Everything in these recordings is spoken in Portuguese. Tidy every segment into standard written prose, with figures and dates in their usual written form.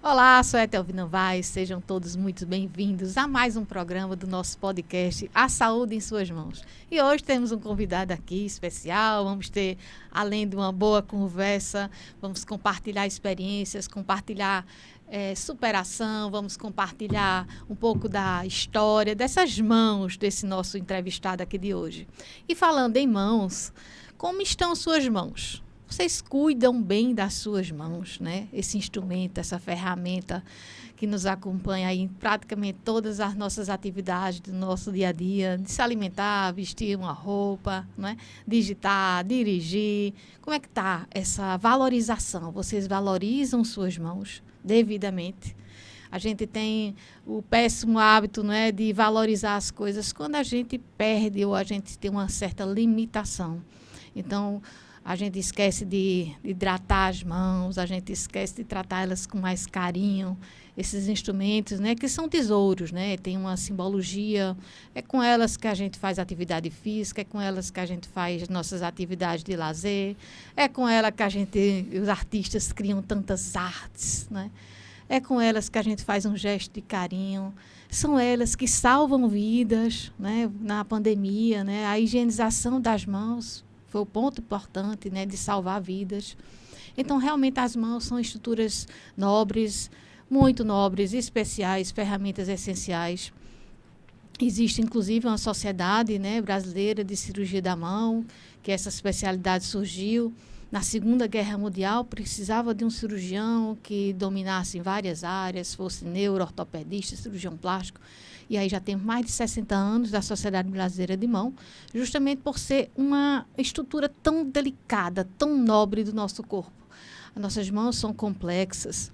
Olá, sou Etelvi Novaes, sejam todos muito bem-vindos a mais um programa do nosso podcast A Saúde em Suas Mãos. E hoje temos um convidado aqui especial, vamos ter, além de uma boa conversa, vamos compartilhar experiências, compartilhar superação, vamos compartilhar um pouco da história dessas mãos desse nosso entrevistado aqui de hoje. E falando em mãos, como estão suas mãos? Vocês cuidam bem das suas mãos, né? Esse instrumento, essa ferramenta que nos acompanha aí em praticamente todas as nossas atividades do nosso dia a dia, de se alimentar, vestir uma roupa, né? Digitar, dirigir. Como é que está essa valorização? Vocês valorizam suas mãos devidamente? A gente tem o péssimo hábito, né, de valorizar as coisas quando a gente perde ou a gente tem uma certa limitação. Então, a gente esquece de hidratar as mãos, a gente esquece de tratar elas com mais carinho. Esses instrumentos, né, que são tesouros, né, tem uma simbologia. É com elas que a gente faz atividade física, é com elas que a gente faz nossas atividades de lazer, é com ela que os artistas criam tantas artes, né? É com elas que a gente faz um gesto de carinho. São elas que salvam vidas, né, na pandemia, né? A higienização das mãos foi o ponto importante, né, de salvar vidas. Então, realmente, as mãos são estruturas nobres, muito nobres, especiais, ferramentas essenciais. Existe, inclusive, uma sociedade, né, brasileira de cirurgia da mão, que essa especialidade surgiu. Na Segunda Guerra Mundial, precisava de um cirurgião que dominasse em várias áreas, fosse neuro-ortopedista, cirurgião plástico. E aí já tem mais de 60 anos da Sociedade Brasileira de Mão, justamente por ser uma estrutura tão delicada, tão nobre do nosso corpo. As nossas mãos são complexas.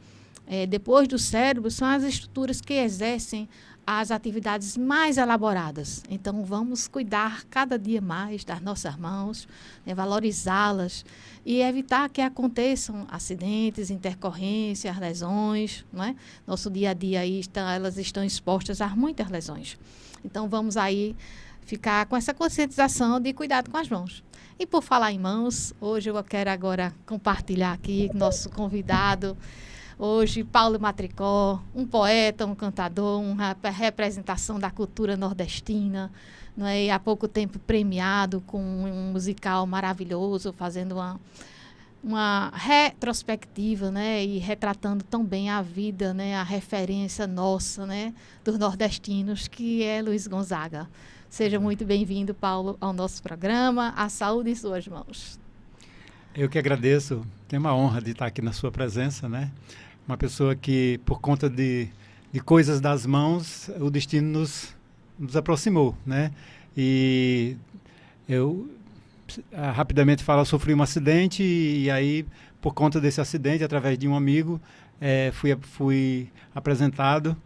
Depois do cérebro, são as estruturas que exercem as atividades mais elaboradas. Então, vamos cuidar cada dia mais das nossas mãos, né, valorizá-las e evitar que aconteçam acidentes, intercorrências, lesões. Né? Nosso dia a dia aí elas estão expostas a muitas lesões. Então, vamos aí ficar com essa conscientização de cuidado com as mãos. E por falar em mãos, hoje eu quero agora compartilhar aqui com nosso convidado. Hoje, Paulo Matricó, um poeta, um cantador, uma representação da cultura nordestina, não é? E há pouco tempo premiado com um musical maravilhoso, fazendo uma retrospectiva, né? E retratando tão bem a vida, né? A referência nossa, né? Dos nordestinos, que é Luiz Gonzaga. Seja muito bem-vindo, Paulo, ao nosso programa. A saúde em suas mãos. Eu que agradeço. Tenho uma honra de estar aqui na sua presença, né? Uma pessoa que, por conta de coisas das mãos, o destino nos aproximou, né? E eu, rapidamente falo, sofri um acidente e aí, por conta desse acidente, através de um amigo, fui apresentado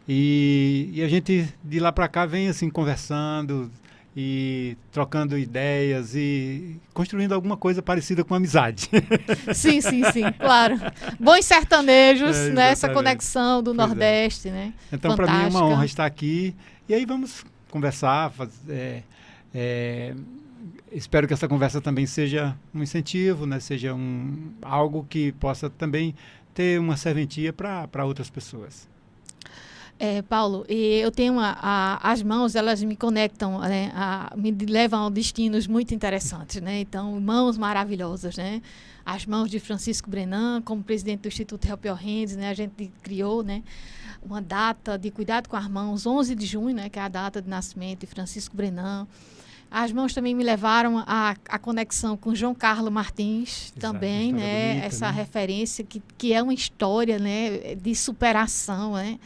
e a gente, de lá para cá, vem assim, conversando e trocando ideias e construindo alguma coisa parecida com amizade. Sim, claro. Bons sertanejos, né? Essa conexão do Nordeste, né? Então, para mim é uma honra estar aqui. E aí vamos conversar. Espero que essa conversa também seja um incentivo, né? Seja algo que possa também ter uma serventia para outras pessoas. Paulo, eu tenho as mãos, elas me conectam, né, me levam a destinos muito interessantes, né? Então, mãos maravilhosas, né? As mãos de Francisco Brenan, como presidente do Instituto Help Your Hands, né? A gente criou, né, uma data de cuidado com as mãos, 11 de junho, né, que é a data de nascimento de Francisco Brenan. As mãos também me levaram à conexão com João Carlos Martins, exato, também, né? Bonita, essa, né, referência que é uma história, né, de superação, né?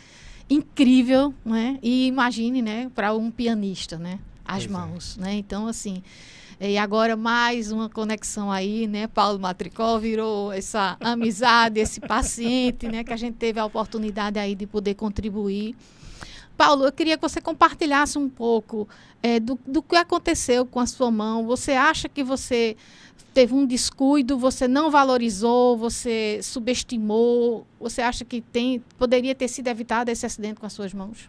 Incrível, né? E imagine, né, para um pianista, né, as mãos, né? Então, assim, e agora mais uma conexão aí, né? Paulo Matricó virou essa amizade, esse paciente, né, que a gente teve a oportunidade aí de poder contribuir. Paulo, eu queria que você compartilhasse um pouco do que aconteceu com a sua mão. Você acha que você teve um descuido, você não valorizou, você subestimou? Você acha que poderia ter sido evitado esse acidente com as suas mãos?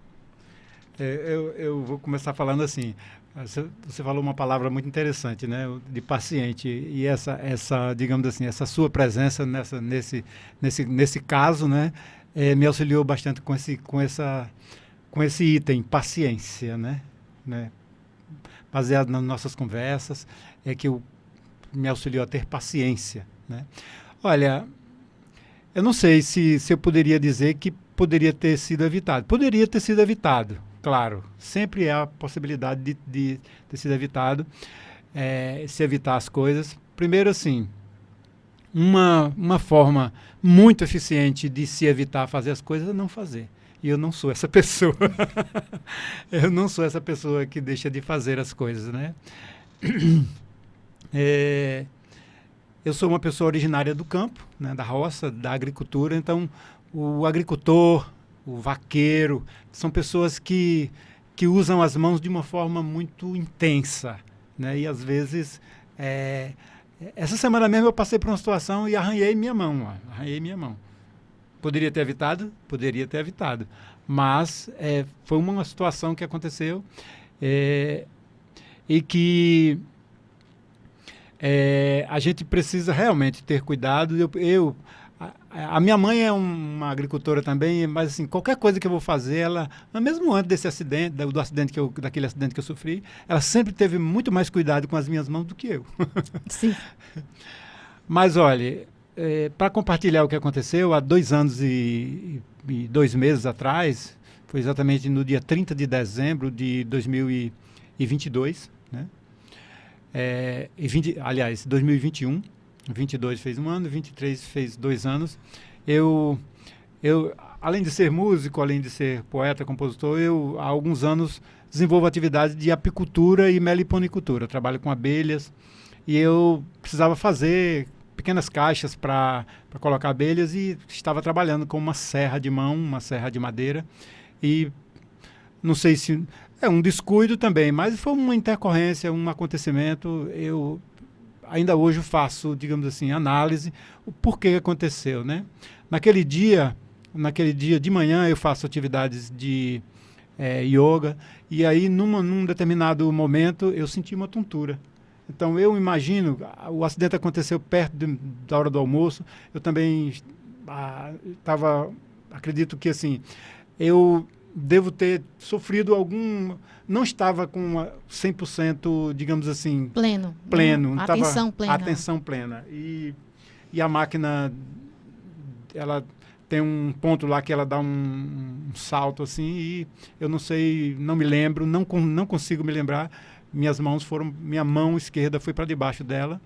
Eu vou começar falando assim. Você falou uma palavra muito interessante, né, de paciente, e essa digamos assim, essa sua presença nesse caso, né, me auxiliou bastante com esse item, paciência, né? Baseado nas nossas conversas, me auxiliou a ter paciência, né? Olha, eu não sei se eu poderia dizer que poderia ter sido evitado. Poderia ter sido evitado, claro. Sempre há a possibilidade de ter sido evitado, se evitar as coisas. Primeiro, assim, uma forma muito eficiente de se evitar fazer as coisas é não fazer. E eu não sou essa pessoa. Eu não sou essa pessoa que deixa de fazer as coisas, né? Eu sou uma pessoa originária do campo, né, da roça, da agricultura. Então, o agricultor, o vaqueiro, são pessoas que usam as mãos de uma forma muito intensa, né? E, às vezes, essa semana mesmo eu passei por uma situação e arranhei minha mão. Arranhei minha mão. Poderia ter evitado? Poderia ter evitado. Mas foi uma situação que aconteceu e que a gente precisa realmente ter cuidado. A minha mãe é uma agricultora também, mas assim, qualquer coisa que eu vou fazer, ela, mesmo antes desse acidente, daquele acidente que eu sofri, ela sempre teve muito mais cuidado com as minhas mãos do que eu. Sim. Mas olha, para compartilhar o que aconteceu, há 2 anos e 2 meses atrás, foi exatamente no dia 30 de dezembro de 2022, né? Aliás, 2021, 22 fez 1 ano, 23 fez 2 anos. Eu, além de ser músico, além de ser poeta, compositor, eu há alguns anos desenvolvo atividades de apicultura e meliponicultura. Eu trabalho com abelhas e eu precisava fazer pequenas caixas para colocar abelhas e estava trabalhando com uma serra de mão, uma serra de madeira. E não sei se é um descuido também, mas foi uma intercorrência, um acontecimento. Eu ainda hoje faço, digamos assim, análise, o porquê aconteceu, né? Naquele dia de manhã eu faço atividades de yoga e aí num determinado momento eu senti uma tontura. Então eu imagino, o acidente aconteceu perto da hora do almoço, eu também acredito que assim, eu devo ter sofrido não estava com 100%, digamos assim... Pleno. Atenção plena. Atenção plena. E a máquina, ela tem um ponto lá que ela dá um salto assim, e eu não sei, não me lembro, não consigo me lembrar. Minha mão esquerda foi para debaixo dela,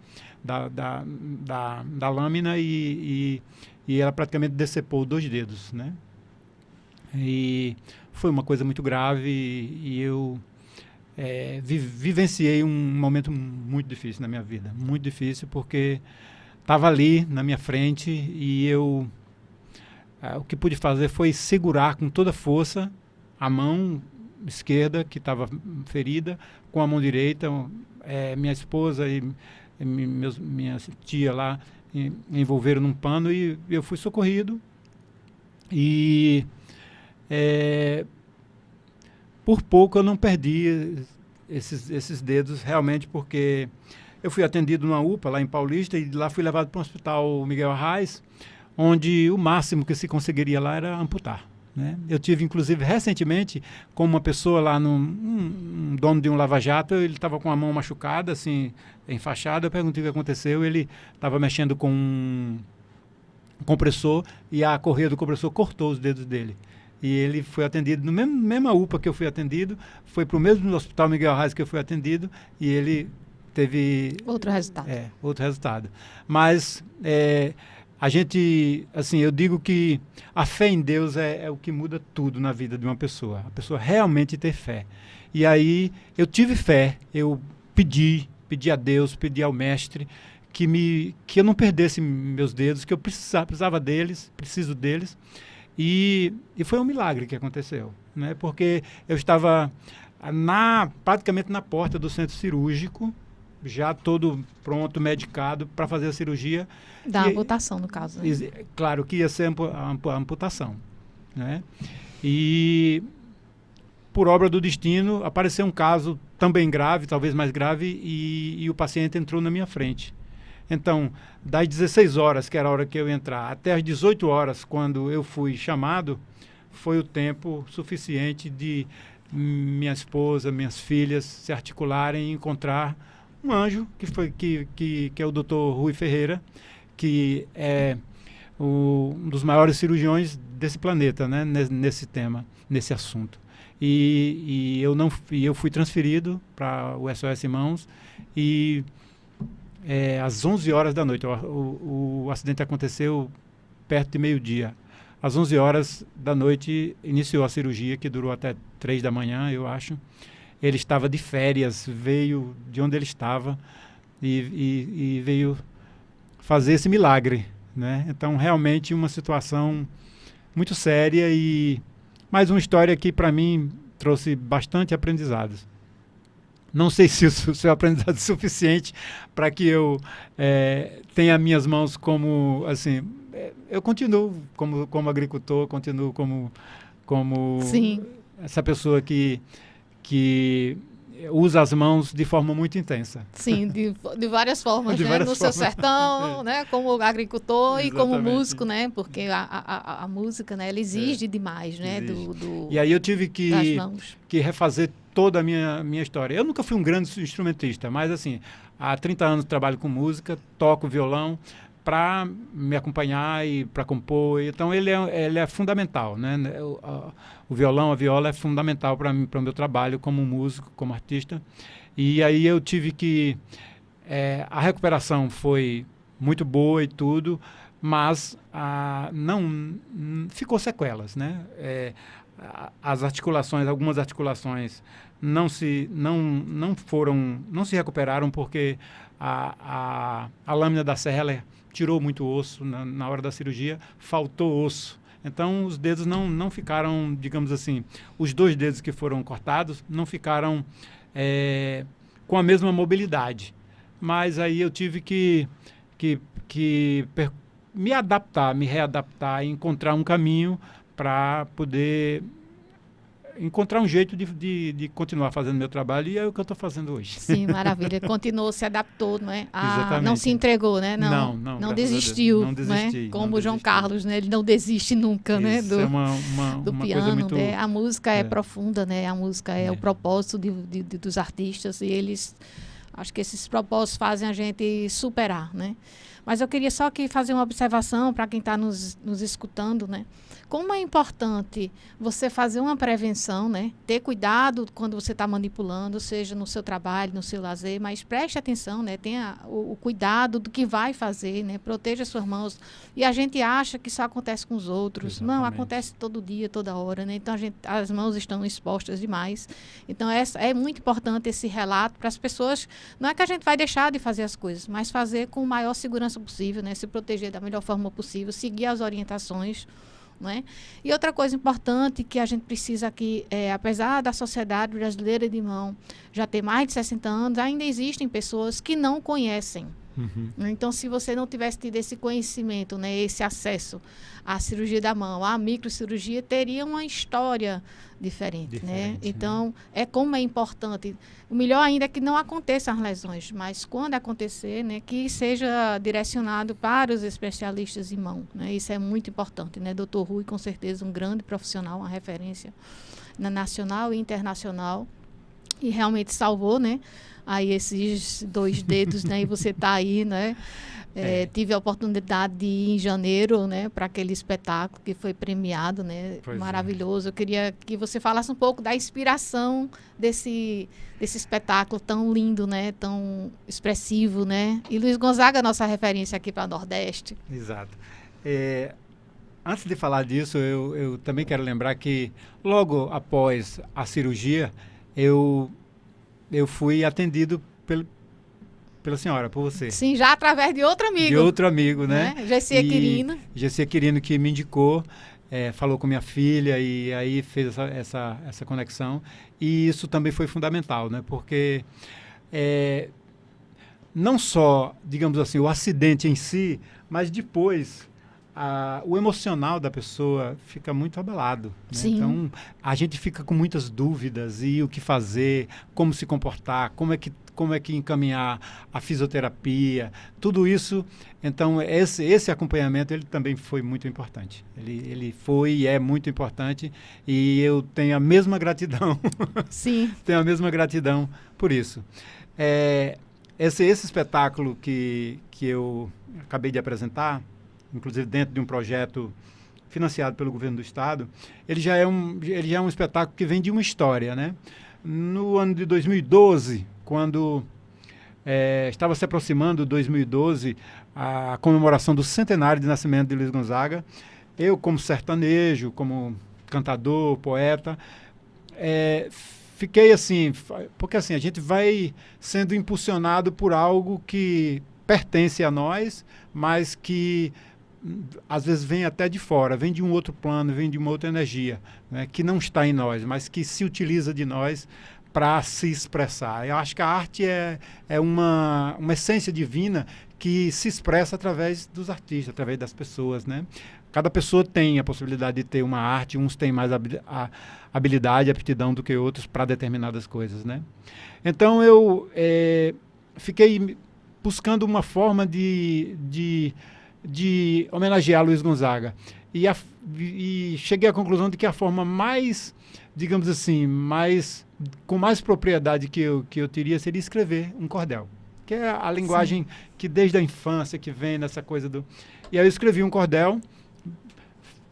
da lâmina, e ela praticamente decepou 2 dedos, né? E foi uma coisa muito grave e eu vivenciei um momento muito difícil na minha vida. Muito difícil porque estava ali na minha frente e o que pude fazer foi segurar com toda a força a mão esquerda que estava ferida com a mão direita. Minha esposa e minha tia lá envolveram num pano e eu fui socorrido. E por pouco eu não perdi esses dedos, realmente, porque eu fui atendido numa UPA lá em Paulista e de lá fui levado para o Hospital Miguel Arraes, onde o máximo que se conseguiria lá era amputar, né? Eu tive, inclusive, recentemente, com uma pessoa lá, um dono de um lava-jato, ele estava com a mão machucada, assim, enfaixada. Eu perguntei o que aconteceu, ele estava mexendo com um compressor e a correia do compressor cortou os dedos dele. E ele foi atendido no mesma UPA que eu fui atendido, foi para o mesmo Hospital Miguel Arraes que eu fui atendido e ele teve... Outro resultado. Outro resultado. Mas a gente, assim, eu digo que a fé em Deus é o que muda tudo na vida de uma pessoa. A pessoa realmente ter fé. E aí eu tive fé, eu pedi a Deus, pedi ao Mestre que eu não perdesse meus dedos, que eu precisava deles, preciso deles. E foi um milagre que aconteceu, né? Porque eu estava praticamente na porta do centro cirúrgico, já todo pronto, medicado, para fazer a cirurgia. Da amputação, no caso. Né? Claro que ia ser a amputação, né? E, por obra do destino, apareceu um caso também grave, talvez mais grave, e o paciente entrou na minha frente. Então, das 16 horas, que era a hora que eu ia entrar, até as 18 horas, quando eu fui chamado, foi o tempo suficiente de minha esposa, minhas filhas se articularem e encontrar um anjo, que é o Dr. Rui Ferreira, que é um dos maiores cirurgiões desse planeta, né, nesse tema, nesse assunto. E eu fui transferido para o SOS Mãos e às 11 horas da noite, o acidente aconteceu perto de meio-dia. Às 11 horas da noite iniciou a cirurgia, que durou até 3 da manhã, eu acho. Ele estava de férias, veio de onde ele estava e veio fazer esse milagre, né? Então, realmente, uma situação muito séria e mais uma história que, para mim, trouxe bastante aprendizados. Não sei se o seu aprendizado é suficiente para que eu tenha minhas mãos como, assim, eu continuo como agricultor, continuo como Sim. essa pessoa que usa as mãos de forma muito intensa. Sim, de várias formas, De né? várias No formas. seu sertão, né? Como agricultor e como Exatamente. músico, né? Porque a música, né? Ela exige demais, né? Exige. E aí eu tive das mãos. que refazer toda a minha história. Eu nunca fui um grande instrumentista, mas assim, há 30 anos trabalho com música, toco violão para me acompanhar e para compor. Então ele é fundamental, né? O violão, a viola é fundamental para mim, para o meu trabalho como músico, como artista. E aí eu tive que a recuperação foi muito boa e tudo, mas não ficou sequelas, né? As articulações, algumas articulações não se recuperaram porque a lâmina da serra ela tirou muito osso na hora da cirurgia, faltou osso. Então os dedos não ficaram, digamos assim, os 2 dedos que foram cortados não ficaram com a mesma mobilidade. Mas aí eu tive que me adaptar, me readaptar e encontrar um caminho para poder encontrar um jeito de continuar fazendo meu trabalho, e é o que eu estou fazendo hoje. Sim, maravilha. Continuou, se adaptou, não é? Exatamente. Não se entregou, né? Não desistiu, não desisti, né? Como não o João desisti. Carlos, né? Ele não desiste nunca, Isso né? é uma do coisa piano, muito... né? A música é profunda, né? A música é o propósito dos artistas, e eles... Acho que esses propósitos fazem a gente superar, né? Mas eu queria só aqui fazer uma observação para quem está nos escutando, né? Como é importante você fazer uma prevenção, né? Ter cuidado quando você está manipulando, seja no seu trabalho, no seu lazer, mas preste atenção, né? Tenha o cuidado do que vai fazer, né? Proteja suas mãos. E a gente acha que isso acontece com os outros. Exatamente. Não, acontece todo dia, toda hora, né? Então, as mãos estão expostas demais. Então, é muito importante esse relato para as pessoas. Não é que a gente vai deixar de fazer as coisas, mas fazer com a maior segurança possível, né? Se proteger da melhor forma possível, seguir as orientações, né? E outra coisa importante que a gente precisa aqui, apesar da Sociedade Brasileira de Mão já ter mais de 60 anos, ainda existem pessoas que não conhecem. Uhum. Então, se você não tivesse tido esse conhecimento, né, esse acesso à cirurgia da mão, à microcirurgia, teria uma história diferente, né? Então, como é importante. O melhor ainda é que não aconteçam as lesões, mas quando acontecer, né, que seja direcionado para os especialistas em mão, né? Isso é muito importante, né? Dr. Rui, com certeza, um grande profissional, uma referência nacional e internacional, e realmente salvou, né? Aí esses 2 dedos, né? E você está aí, né? Tive a oportunidade de ir em janeiro, né? Para aquele espetáculo que foi premiado, né? Maravilhoso. Eu queria que você falasse um pouco da inspiração desse espetáculo tão lindo, né? Tão expressivo, né? E Luiz Gonzaga, nossa referência aqui para o Nordeste. Exato. Antes de falar disso, eu também quero lembrar que logo após a cirurgia, eu fui atendido pela senhora, por você. Sim, já através de outro amigo. De outro amigo, né? Gessia Quirino. Gessia Quirino que me indicou, falou com minha filha e aí fez essa conexão. E isso também foi fundamental, né? Porque não só, digamos assim, o acidente em si, mas depois o emocional da pessoa fica muito abalado, né? Então, a gente fica com muitas dúvidas e o que fazer, como se comportar, como é que encaminhar a fisioterapia, tudo isso. Então, esse acompanhamento, ele também foi muito importante. Ele foi e é muito importante e eu tenho a mesma gratidão. Sim. Tenho a mesma gratidão por isso. Esse espetáculo que eu acabei de apresentar, inclusive dentro de um projeto financiado pelo governo do estado, ele já é um espetáculo que vem de uma história, né? No ano de 2012, quando estava se aproximando, 2012, a comemoração do centenário de nascimento de Luiz Gonzaga, eu, como sertanejo, como cantador, poeta, fiquei assim, porque assim, a gente vai sendo impulsionado por algo que pertence a nós, mas que às vezes vem até de fora, vem de um outro plano, vem de uma outra energia, né, que não está em nós, mas que se utiliza de nós para se expressar. Eu acho que a arte é uma essência divina que se expressa através dos artistas, através das pessoas, né? Cada pessoa tem a possibilidade de ter uma arte, uns têm mais habilidade, aptidão do que outros para determinadas coisas, né? Então eu fiquei buscando uma forma de homenagear Luiz Gonzaga e cheguei à conclusão de que a forma mais, digamos assim, com mais propriedade que eu teria seria escrever um cordel, que é a linguagem que desde a infância que vem nessa coisa do... E aí eu escrevi um cordel.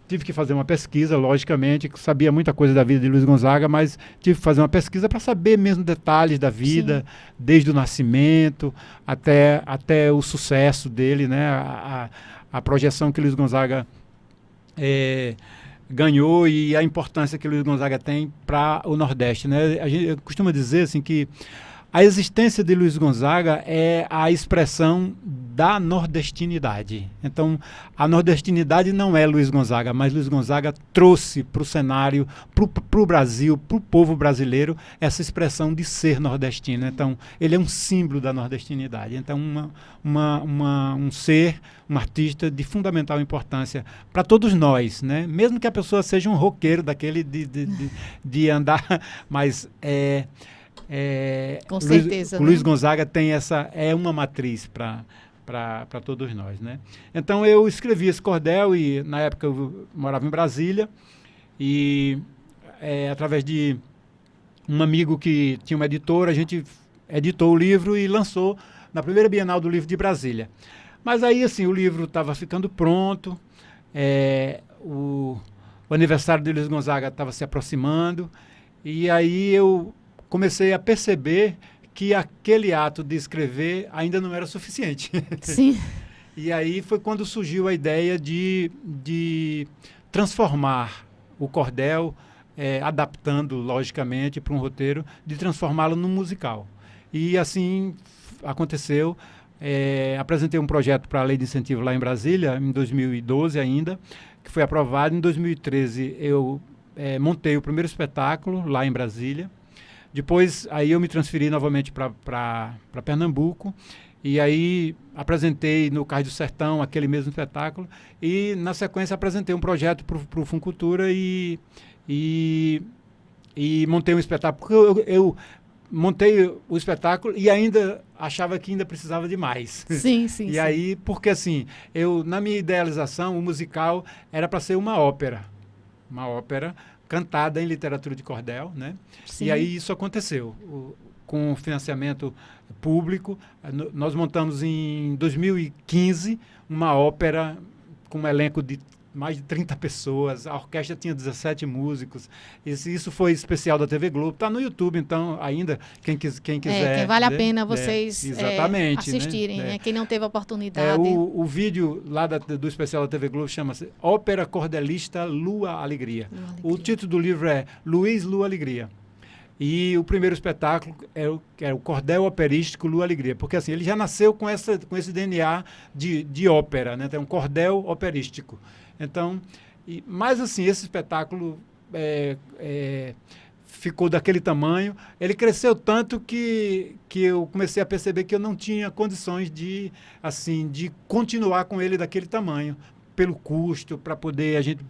Tive que fazer uma pesquisa, logicamente, sabia muita coisa da vida de Luiz Gonzaga, mas tive que fazer uma pesquisa para saber mesmo detalhes da vida, desde o nascimento até o sucesso dele, né? A projeção que Luiz Gonzaga ganhou e a importância que Luiz Gonzaga tem para o Nordeste, né? A gente costuma dizer assim, que a existência de Luiz Gonzaga é a expressão da nordestinidade. Então, a nordestinidade não é Luiz Gonzaga, mas Luiz Gonzaga trouxe para o cenário, para o Brasil, para o povo brasileiro, essa expressão de ser nordestino. Então, ele é um símbolo da nordestinidade. Então, um ser, um artista de fundamental importância para todos nós, né? Mesmo que a pessoa seja um roqueiro daquele de andar, mas com certeza. Luiz Gonzaga tem uma matriz para todos nós, né? Então eu escrevi esse cordel e na época eu morava em Brasília e através de um amigo que tinha uma editora, a gente editou o livro e lançou na primeira Bienal do Livro de Brasília. Mas aí assim, o livro estava ficando pronto, o aniversário de Luiz Gonzaga estava se aproximando e aí eu comecei a perceber que aquele ato de escrever ainda não era suficiente. Sim. E aí foi quando surgiu a ideia de transformar o cordel, adaptando, logicamente, para um roteiro, de transformá-lo num musical. E assim aconteceu. Apresentei um projeto para a Lei de Incentivo lá em Brasília, em 2012 ainda, que foi aprovado. Em 2013 eu montei o primeiro espetáculo lá em Brasília. Depois, aí eu me transferi novamente para Pernambuco e aí apresentei no Cais do Sertão aquele mesmo espetáculo e, na sequência, apresentei um projeto para o Funcultura e montei um espetáculo. Porque eu montei o espetáculo e ainda achava que ainda precisava de mais. Sim. E aí, porque assim, na minha idealização, o musical era para ser uma ópera cantada em literatura de cordel, né? Sim. E aí isso aconteceu. Com financiamento público, nós montamos em 2015 uma ópera com um elenco de mais de 30 pessoas, a orquestra tinha 17 músicos. Isso foi especial da TV Globo, está no YouTube, então ainda quem quiser. Quem vale a pena vocês assistirem, né? Quem não teve a oportunidade. O vídeo lá do especial da TV Globo chama-se Ópera Cordelista Lua Alegria. O título do livro é Luiz Lua Alegria. E o primeiro espetáculo é o Cordel Operístico Lua Alegria, porque assim, ele já nasceu com esse DNA de ópera, né? Tem um cordel operístico. Então, mas assim, esse espetáculo ficou daquele tamanho, ele cresceu tanto que eu comecei a perceber que eu não tinha condições de continuar com ele daquele tamanho, pelo custo, para poder a gente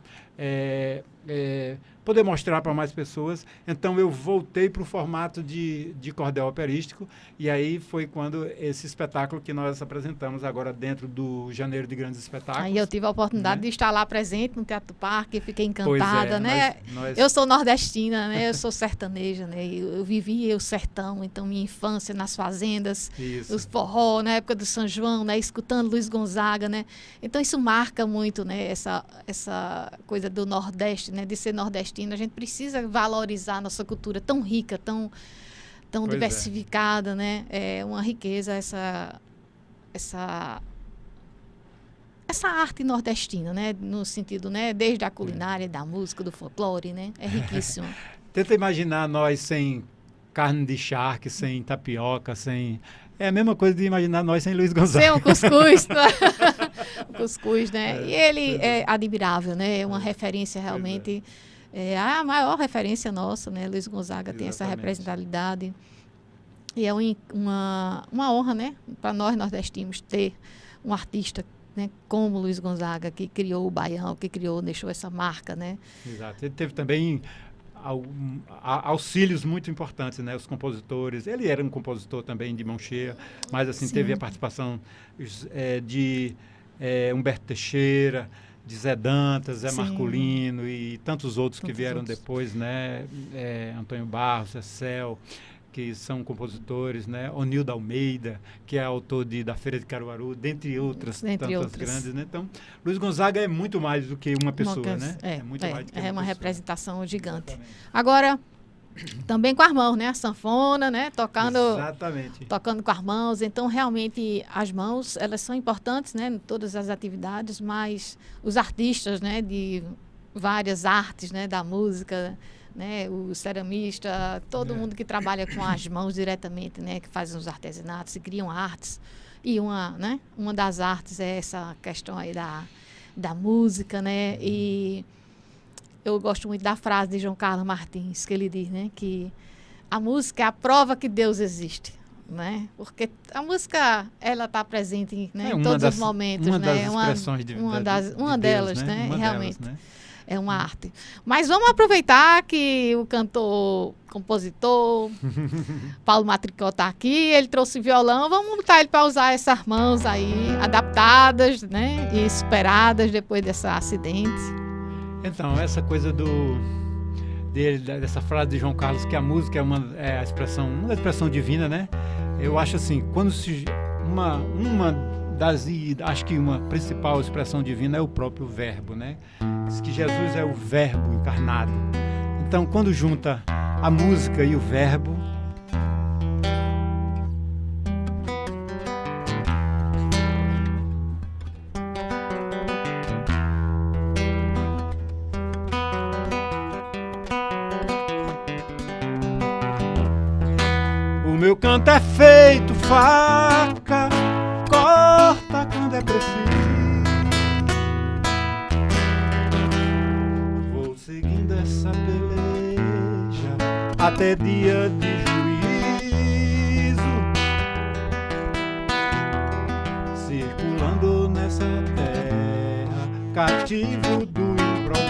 poder mostrar para mais pessoas. Então, eu voltei para o formato de cordel operístico, e aí foi quando esse espetáculo que nós apresentamos agora dentro do Janeiro de Grandes Espetáculos. Aí eu tive a oportunidade de estar lá presente no Teatro do Parque, fiquei encantada, pois né? Nós... Eu sou nordestina, né? Eu sou sertaneja, né? Eu vivi o sertão, então minha infância nas fazendas, os forró, na época do São João, né? Escutando Luiz Gonzaga, né? Então isso marca muito, né? Essa coisa do Nordeste, né? De ser nordestino. A gente precisa valorizar a nossa cultura tão rica, tão diversificada, né? É uma riqueza essa arte nordestina, né? No sentido, né? Desde a culinária, da música, do folclore, né? É riquíssimo. Tenta imaginar nós sem carne de charque, sem tapioca, sem... É a mesma coisa de imaginar nós sem Luiz Gonzaga. Sem o cuscuz, o cuscuz, né? E ele é admirável, né? É uma referência realmente... É a maior referência nossa, né? Luiz Gonzaga tem essa representatividade. E é uma honra, né? Para nós nordestinos ter um artista, né, como Luiz Gonzaga, que criou o baião, deixou essa marca, né? Exato. Ele teve também auxílios muito importantes, né? Os compositores. Ele era um compositor também de mão cheia, mas assim, teve a participação de Humberto Teixeira, de Zé Dantas, Zé Marculino e tantos outros que vieram depois, né? Antônio Barros, Cecel, que são compositores, né? Onildo Almeida, que é autor da Feira de Caruaru, dentre outras tantas grandes, né? Então, Luiz Gonzaga é muito mais do que uma pessoa, né? É muito mais do que uma pessoa. representação gigante. Exatamente. Agora, também com as mãos, né? A sanfona, né? Tocando com as mãos. Então, realmente, as mãos, elas são importantes, né? Em todas as atividades, mas os artistas, né? De várias artes, né? Da música, né? O ceramista, todo mundo que trabalha com as mãos diretamente, né? Que fazem os artesanatos e criam artes. E uma das artes é essa questão aí da música, né? E... eu gosto muito da frase de João Carlos Martins, que ele diz, né, que a música é a prova que Deus existe, né? Porque a música, ela está presente, né, em todos os momentos, uma né? Das expressões de uma delas, Deus, né? Uma realmente. delas, né? É uma arte. Mas vamos aproveitar que o cantor, compositor, Paulo Matricó está aqui, ele trouxe violão, vamos botar ele para usar essas mãos aí, adaptadas, né? E superadas depois desse acidente. Então, essa coisa dessa frase de João Carlos, que a música é uma expressão divina, né? Eu acho assim, quando acho que uma principal expressão divina é o próprio verbo, né? Diz que Jesus é o verbo encarnado. Então, quando junta a música e o verbo, o meu canto é feito faca, corta quando é preciso. Vou seguindo essa peleja até dia de juízo, circulando nessa terra, cativo do improviso.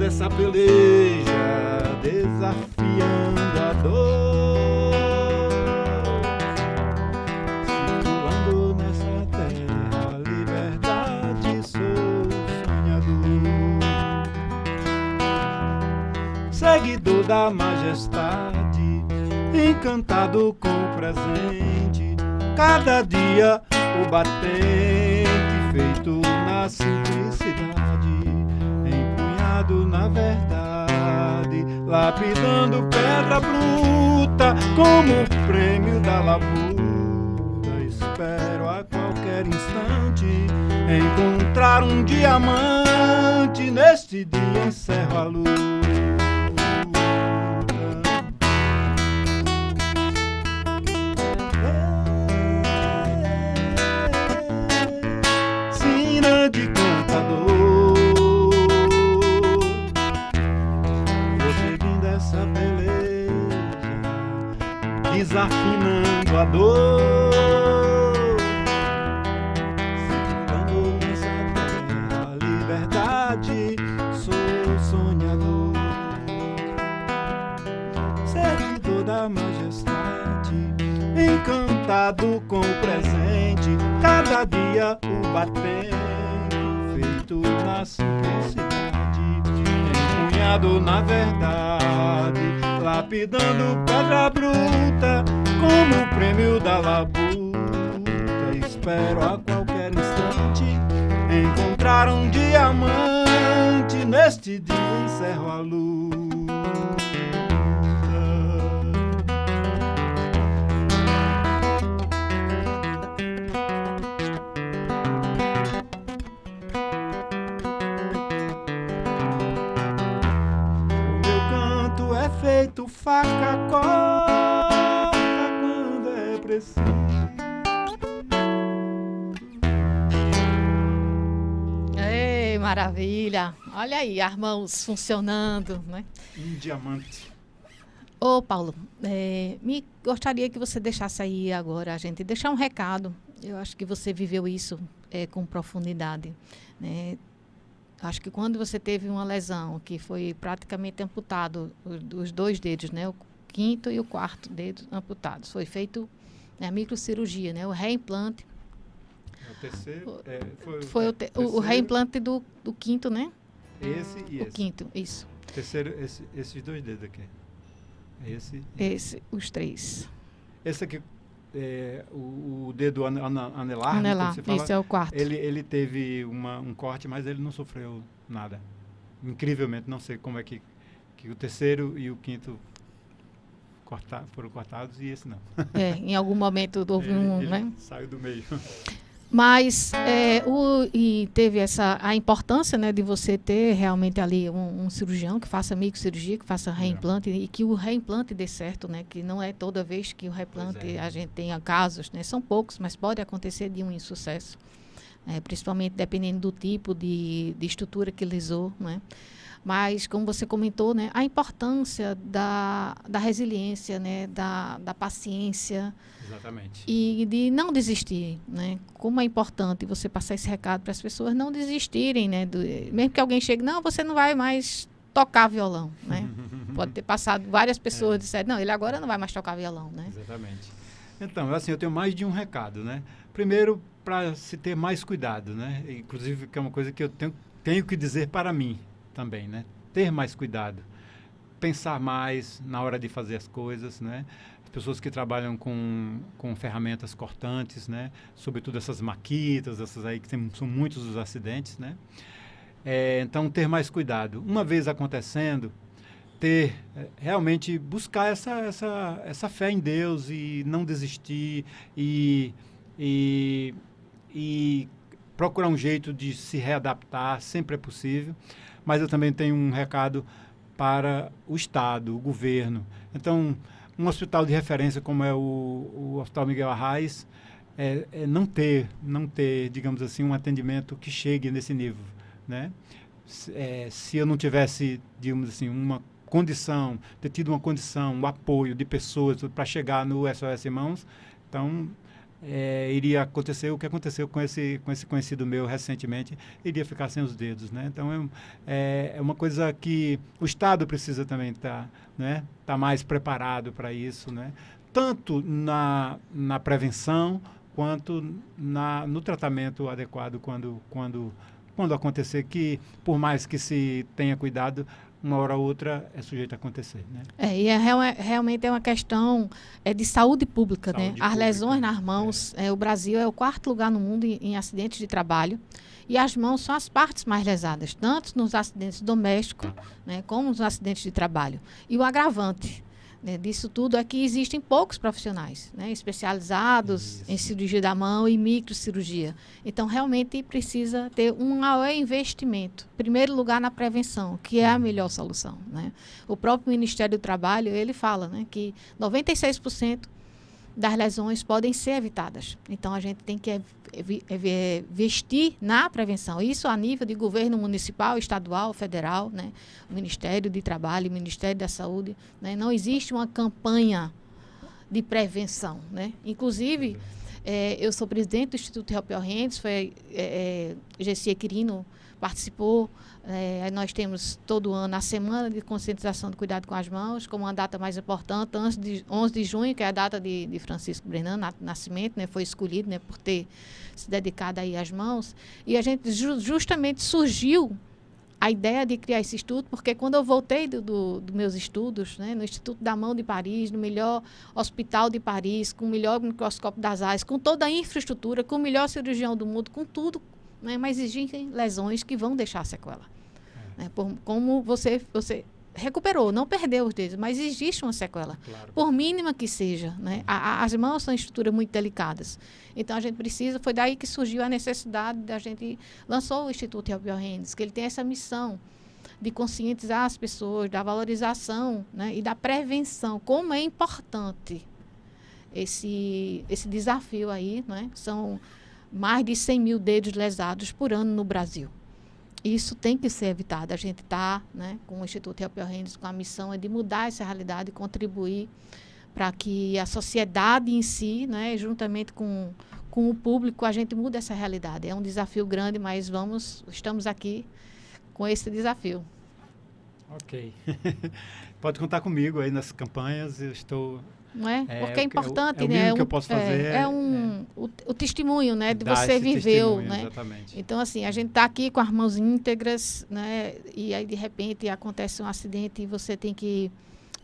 Essa peleja desafiando a dor, circulando nessa terra, liberdade, sou sonhador, seguidor da majestade, encantado com o presente, cada dia o batente feito na simplicidade, na verdade, lapidando pedra bruta como prêmio da labuta. Espero a qualquer instante encontrar um diamante. Neste dia encerro a luta. Sina desafinando a dor, circulando nessa terra a liberdade, sou sonhador, servidor da majestade, encantado com o presente, cada dia o batendo, feito na simplicidade, empunhado na verdade, lapidando pedra bruta, como prêmio da labuta. Espero a qualquer instante encontrar um diamante, neste dia encerro a luta. Feito faca corta quando é preciso. Ei, maravilha! Olha aí, as mãos funcionando, né? Um diamante. Ô, Paulo, gostaria que você deixasse aí agora a gente deixar um recado. Eu acho que você viveu isso com profundidade, né? Acho que quando você teve uma lesão que foi praticamente amputado os 2 dedos, né, o 5º e o 4º dedo amputados, foi feito a microcirurgia, né, o reimplante. O terceiro foi o reimplante do 5º, né? Esse e o 5º, isso. Terceiro, esses 2 dedos aqui. Os 3. Esse aqui. O dedo anelar, anelar, você fala, isso é o 4º. Ele teve um corte, mas ele não sofreu nada. Incrivelmente, não sei como é que o terceiro e o 5º foram cortados e esse não. Em algum momento houve ele né? Saiu do meio. Mas e teve a importância, né, de você ter realmente ali um cirurgião que faça microcirurgia, que faça reimplante e que o reimplante dê certo, né? Que não é toda vez que o reimplante a gente tenha casos, né? São poucos, mas pode acontecer de um insucesso, principalmente dependendo do tipo de estrutura que lisou, né? Mas, como você comentou, né, a importância da resiliência, né, da paciência. Exatamente. E de não desistir, né? Como é importante você passar esse recado para as pessoas não desistirem, né? Mesmo que alguém chegue, não, você não vai mais tocar violão, né? Pode ter passado várias pessoas disseram, não, ele agora não vai mais tocar violão, né? Exatamente. Então, assim, eu tenho mais de um recado, né? Primeiro, para se ter mais cuidado, né? Inclusive, que é uma coisa que eu tenho que dizer para mim também, né? Ter mais cuidado, pensar mais na hora de fazer as coisas, né? As pessoas que trabalham com ferramentas cortantes, né? Sobretudo essas maquitas, essas aí que são muitos os acidentes, né? Então, ter mais cuidado. Uma vez acontecendo, realmente buscar essa fé em Deus e não desistir e procurar um jeito de se readaptar, sempre é possível. Mas eu também tenho um recado para o Estado, o governo. Então, um hospital de referência como é o Hospital Miguel Arraes, não ter, digamos assim, um atendimento que chegue nesse nível, né? Se eu não tivesse, digamos assim, ter tido uma condição, um apoio de pessoas para chegar no SOS Mãos, então iria acontecer o que aconteceu com esse conhecido meu recentemente, iria ficar sem os dedos, né? Então é uma coisa que o Estado precisa também estar mais preparado para isso, né? Tanto na prevenção quanto no tratamento adequado quando acontecer, que por mais que se tenha cuidado, uma hora ou outra é sujeito a acontecer, né? Realmente é uma questão de saúde pública, né? Saúde As pública, lesões nas mãos, o Brasil é o 4º lugar no mundo em acidentes de trabalho, e as mãos são as partes mais lesadas, tanto nos acidentes domésticos, né, como nos acidentes de trabalho. E o agravante, né, disso tudo é que existem poucos profissionais, né, especializados em cirurgia da mão e microcirurgia. Então, realmente precisa ter um maior investimento. Em primeiro lugar, na prevenção, que é a melhor solução, né? O próprio Ministério do Trabalho, ele fala, né, que 96% das lesões podem ser evitadas. Então, a gente tem que investir na prevenção. Isso a nível de governo municipal, estadual, federal, né? O Ministério do Trabalho, o Ministério da Saúde, né? Não existe uma campanha de prevenção, né? Inclusive, eu sou presidente do Instituto Help Your Hands, Gessia Quirino participou. Nós temos todo ano a Semana de Conscientização do Cuidado com as Mãos, como uma data mais importante, 11 de junho, que é a data de Francisco Brenan Nascimento, né? Foi escolhido, né, por ter se dedicado aí às mãos. E a gente justamente surgiu a ideia de criar esse instituto, porque quando eu voltei dos meus estudos, né, no Instituto da Mão de Paris, no melhor hospital de Paris, com o melhor microscópio das AIS, com toda a infraestrutura, com o melhor cirurgião do mundo, com tudo, né, mas existem lesões que vão deixar sequela. Né, como você recuperou, não perdeu os dedos, mas existe uma sequela, claro, por mínima que seja. Né? As mãos são estruturas muito delicadas. Então, a gente precisa, foi daí que surgiu a necessidade da gente, lançou o Instituto Help Your Hands, que ele tem essa missão de conscientizar as pessoas, da valorização, né, e da prevenção, como é importante esse desafio aí, né? São mais de 100 mil dedos lesados por ano no Brasil. Isso tem que ser evitado. A gente está, né, com o Instituto Help Your Hands, com a missão de mudar essa realidade e contribuir para que a sociedade em si, né, juntamente com o público, a gente mude essa realidade. É um desafio grande, mas estamos aqui com esse desafio. Ok. Pode contar comigo aí nas campanhas, eu estou... Não é? Porque é importante, o né? que eu posso fazer o testemunho, né, de você viveu, né? Exatamente. Então, assim, a gente está aqui com as mãos íntegras, né? E aí, de repente, acontece um acidente e você tem que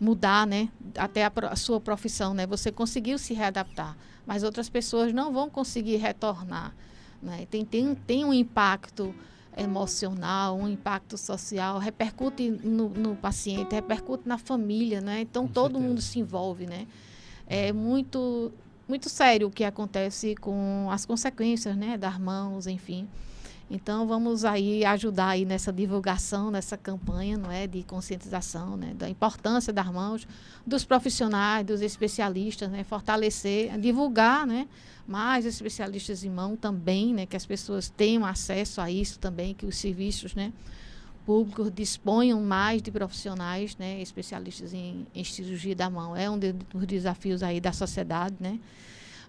mudar, né? Até a sua profissão, né? Você conseguiu se readaptar, mas outras pessoas não vão conseguir retornar, né? Tem um impacto emocional, um impacto social, repercute no paciente, repercute na família, né? Então, todo mundo se envolve, né? É muito, muito sério o que acontece com as consequências, né, das mãos, enfim. Então, vamos aí ajudar aí nessa divulgação, nessa campanha, não é, de conscientização, né, da importância das mãos, dos profissionais, dos especialistas, né, fortalecer, divulgar, né, mais especialistas em mão também, né, que as pessoas tenham acesso a isso também, que os serviços, né, públicos disponham mais de profissionais, né, especialistas em cirurgia da mão. É um dos desafios aí da sociedade, né,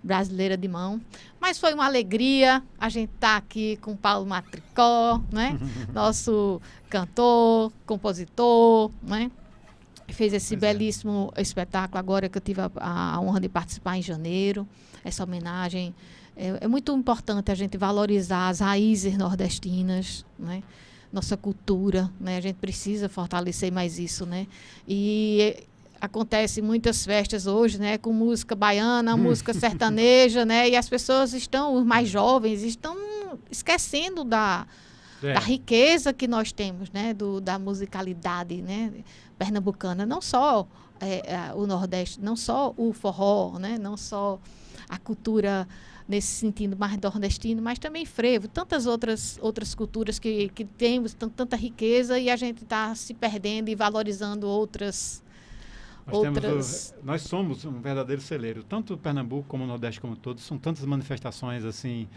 brasileira de mão. Mas foi uma alegria a gente estar aqui com Paulo Matricó, né? Nosso cantor, compositor, né? Fez esse belíssimo espetáculo agora que eu tive a honra de participar em janeiro. Essa homenagem. É muito importante a gente valorizar as raízes nordestinas, né? Nossa cultura, né? A gente precisa fortalecer mais isso, né? E acontece muitas festas hoje, né, com música baiana, música sertaneja, né, e as pessoas os mais jovens estão esquecendo da riqueza que nós temos, né, da musicalidade, né, pernambucana, não só o Nordeste, não só o forró, né, não só a cultura nesse sentido mais nordestino, mas também frevo, tantas outras culturas que temos, tanta riqueza, e a gente está se perdendo e valorizando outras. Nós somos um verdadeiro celeiro, tanto o Pernambuco como o Nordeste como todos, são tantas manifestações assim,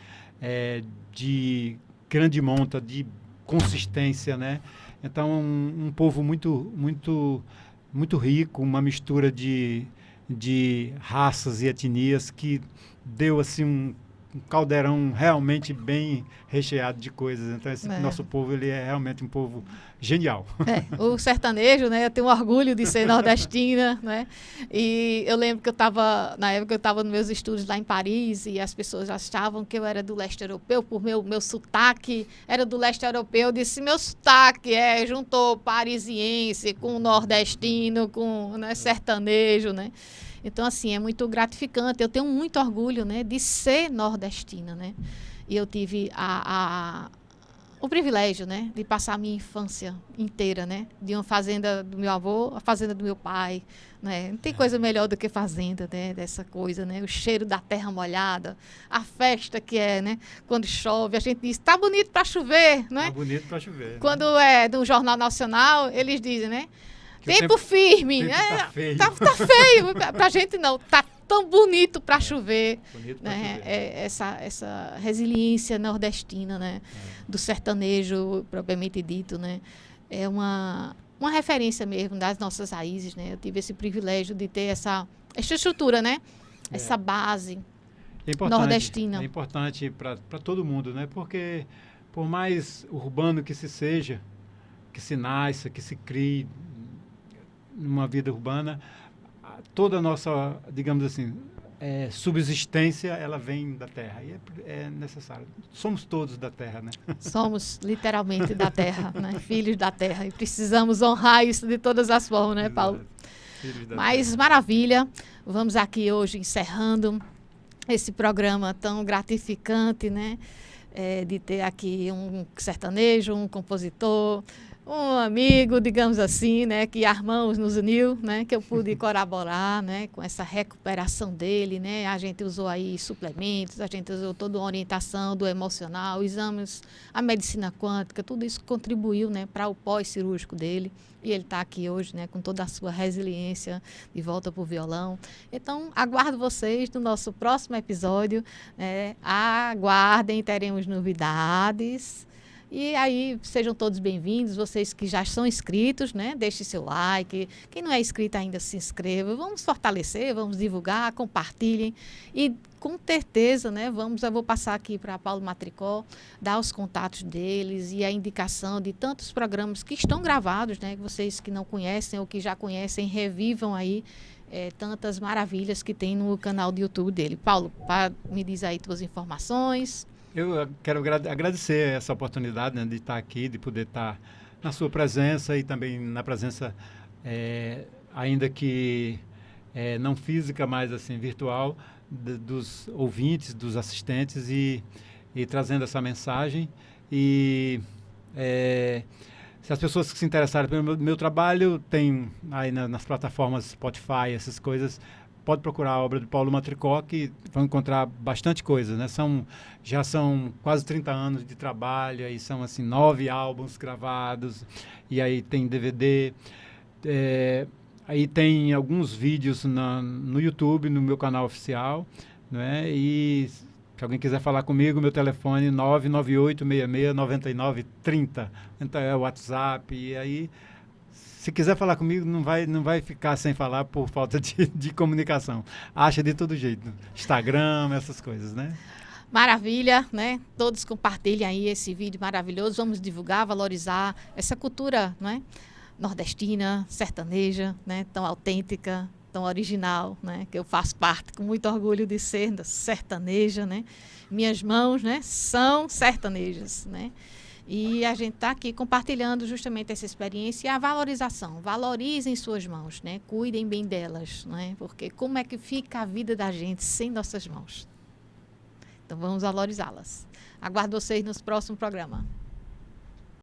de grande monta, de consistência, né? Então, um povo muito, muito, muito rico, uma mistura de raças e etnias que deu assim um caldeirão realmente bem recheado de coisas. Então, esse nosso povo, ele é realmente um povo genial. O sertanejo, né? Eu tenho orgulho de ser nordestina, né? E eu lembro que na época eu estava nos meus estudos lá em Paris, e as pessoas achavam que eu era do leste europeu, por meu sotaque era do leste europeu. Eu disse, meu sotaque juntou parisiense com nordestino, com, né, sertanejo, né? Então, assim, é muito gratificante. Eu tenho muito orgulho, né, de ser nordestina, né? E eu tive o privilégio, né, de passar a minha infância inteira, né? De uma fazenda do meu avô, a fazenda do meu pai, né? Não tem coisa melhor do que fazenda, né? Dessa coisa, né? O cheiro da terra molhada, a festa que né? Quando chove, a gente diz, tá bonito para chover, né? Tá bonito para chover. Quando é do Jornal Nacional, eles dizem, né? Tempo firme, tá feio. Tá feio. Pra gente não, tá tão bonito para chover. Bonito né? chover. Essa resiliência nordestina, né? Do sertanejo, propriamente dito, né? É uma referência mesmo das nossas raízes, né? Eu tive esse privilégio de ter essa essa estrutura, né? Essa base nordestina. É importante para todo mundo, né? Porque por mais urbano que se seja, que se nasça, que se crie numa vida urbana, toda a nossa, digamos assim, subsistência, ela vem da terra. E é necessário. Somos todos da terra, né? Somos literalmente da terra, né? Filhos da terra. E precisamos honrar isso de todas as formas, né, Paulo? Mas terra. Maravilha. Vamos aqui hoje encerrando esse programa tão gratificante, né? De ter aqui um sertanejo, um compositor, um amigo, digamos assim, né, que Armãos nos uniu, né, que eu pude colaborar, né, com essa recuperação dele, né, a gente usou aí suplementos, a gente usou toda a orientação do emocional, exames, a medicina quântica, tudo isso contribuiu, né, para o pós-cirúrgico dele, e ele está aqui hoje, né, com toda a sua resiliência de volta para o violão. Então, aguardo vocês no nosso próximo episódio, né, aguardem, teremos novidades. E aí, sejam todos bem-vindos, vocês que já são inscritos, né? Deixe seu like. Quem não é inscrito ainda, se inscreva. Vamos fortalecer, vamos divulgar, compartilhem. E, com certeza, né? Eu vou passar aqui para Paulo Matricó, dar os contatos deles e a indicação de tantos programas que estão gravados, né? Vocês que não conhecem ou que já conhecem, revivam aí tantas maravilhas que tem no canal do YouTube dele. Paulo, me diz aí tuas informações. Eu quero agradecer essa oportunidade, né, de estar aqui, de poder estar na sua presença e também na presença, ainda que não física, mas assim, virtual, dos ouvintes, dos assistentes e trazendo essa mensagem. E se as pessoas que se interessarem pelo meu trabalho, tem aí nas plataformas Spotify, essas coisas, pode procurar a obra de Paulo Matricó, que vão encontrar bastante coisa, né? Já são quase 30 anos de trabalho, aí são assim 9 álbuns gravados, e aí tem DVD, aí tem alguns vídeos no YouTube, no meu canal oficial, né? E se alguém quiser falar comigo, meu telefone é 998669930, então é o WhatsApp, e aí se quiser falar comigo, não vai ficar sem falar por falta de comunicação. Acha de todo jeito. Instagram, essas coisas, né? Maravilha, né? Todos compartilhem aí esse vídeo maravilhoso. Vamos divulgar, valorizar essa cultura, né? Nordestina, sertaneja, né? Tão autêntica, tão original, né? Que eu faço parte com muito orgulho de ser sertaneja, né? Minhas mãos, né? São sertanejas, né? E a gente está aqui compartilhando justamente essa experiência e a valorização. Valorizem suas mãos, né? Cuidem bem delas, né? Porque como é que fica a vida da gente sem nossas mãos? Então vamos valorizá-las. Aguardo vocês no próximo programa.